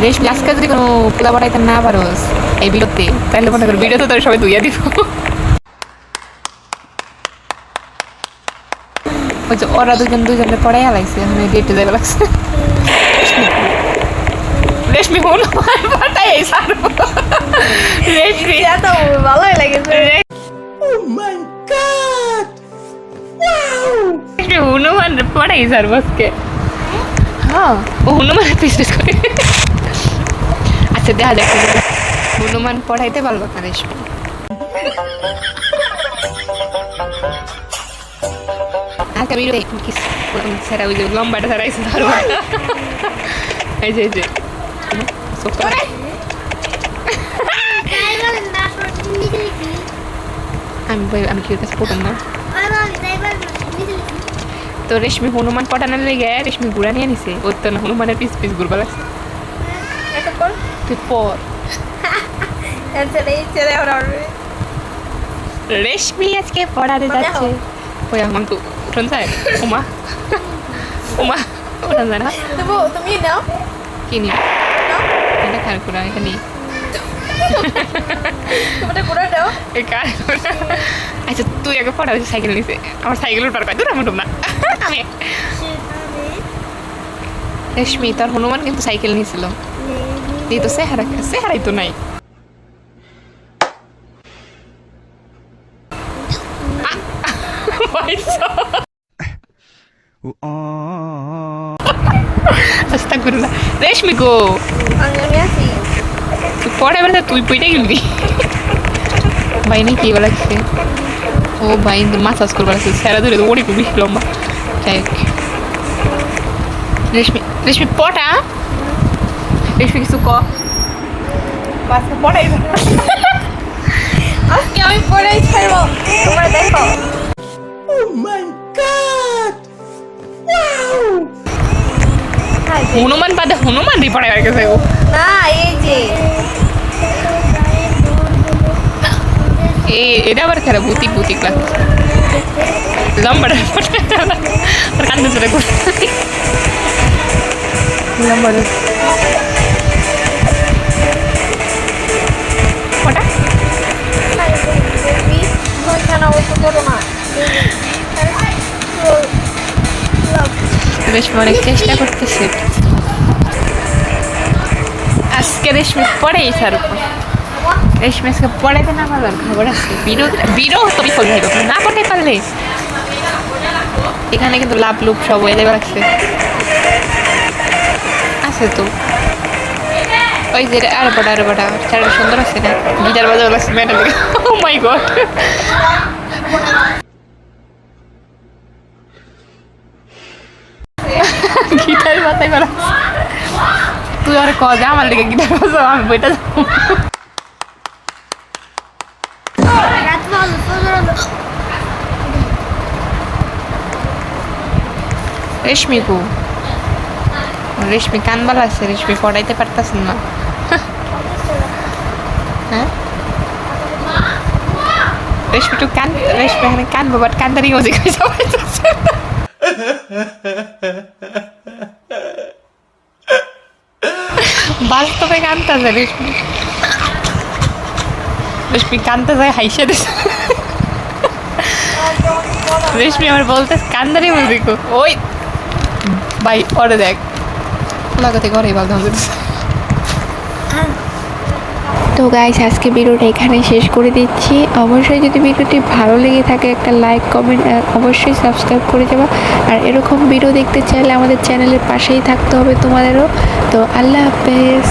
রেশমি আজকে যদি কোনো পোলা বাড়াইতে না পারোস এই ভিডিওতে তাহলে মনে করো ভিডিও তো তোর সবাই ধুইয়া দিব। ওই যে ওরা দুজনে পড়াই আলাইছে এখন ডেটে যাবে লাগছে। রেশমি হলো পাঠাই সারব রেশমি তো ভালোই লাগেছে। রেশমি হনুমান পড়াই সারব আজকে। হ্যাঁ ও হনুমান পিস করে। আচ্ছা দেখা যাক হনুমান পড়াইতে পারবো না রেশমি। আজকে ভিডিও কিছু সেরা ওই যে লম্বাটা সারাইছে ধরবো এই যে আমি কি কাছে পড়তাম না তো রেশমি হনুমান পটানোর লেগে রেশমি গুড়া নিয়ে নিছে ওর তো না হনুমানের পিস ঘুরবা লাগছে। তুই পর রেশমি আজকে পড়াতে যাচ্ছে। ওই আমার তো উঠন যায় উমা উমা উঠন যায় না তুমি নাও কিনি এটা খারাপ করে এখানে তোমাদের পুরো দাও। আচ্ছা তুই আগে পড়া সাইকেল নিছে আমার সাইকেল উঠার পাই তোর আমি উঠব না আমি রেশমি তোর হনুমান কিন্তু সাইকেল নিয়েছিল এই তো চেহারাই তো নাই। আস্তাগফিরুল্লাহ রেশমি গো আমি আছি তুই পড়ে বেড়ে তুই পইটা গেলি ভাই নি কি লাগছে ও ভাই মাসাজ করবার আছে সেরা ধরে ওড়ি খুবই লম্বা যাই রেশমি পটা রেশমি কিছু ক বাসকে পড়াই আজকে আমি পড়াই ছাড়বো তোমরা দেখো। হনুমান বাদে হনুমান দি পড়াই হয়ে গেছে না এই যে এটা আবার খারাপ ভূতি ক্লাস লম্বাটা কান্দে চলে লম্বাটা ওটা রেশমি অনেক চেষ্টা করতেছে আজকে রেশমি পড়েই সারুক রেশমি আজকে পড়াইতে না পারলাম খবর আছে বিরো তো বিফল হয়ে গেল না পড়তে পারলে এখানে কিন্তু লাভ লুপ সব হয়ে যাবে রাখছে আছে তো ওই যে আরে বড়া চারটা সুন্দর আছে না গিটার বাজাও লাগছে ম্যাডাম ও মাই গড গিটার বাজাই বেলা তুই আর কজা আমার লেগে গিটার বাজাও আমি বইটা যাবো রেশমি গো রেশমি কানবালা আছে রেশমি পড়াইতে পারতাছেন না হ্যাঁ রেশমি তো রেশমি এখানে কানবো বাট কান্দারি ওজি করে সবাই বাস্তবে কানতে রেশমি কানতে যায় হাইসে দিছে রেশমি আমার বলতে কান্দারি মুজিক ওই ভাই ওরে দেখ লাগাতে ঘরে বাল ধান তো গাইস আজকে ভিডিওটা এখানে শেষ করে দিচ্ছি। অবশ্যই যদি ভিডিওটি ভালো লেগে থাকে একটা লাইক কমেন্ট অবশ্যই সাবস্ক্রাইব করে যাবা। আর এরকম ভিডিও দেখতে চাইলে আমাদের চ্যানেলের পাশেই থাকতে হবে তোমাদেরও। তো আল্লাহ হাফেজ।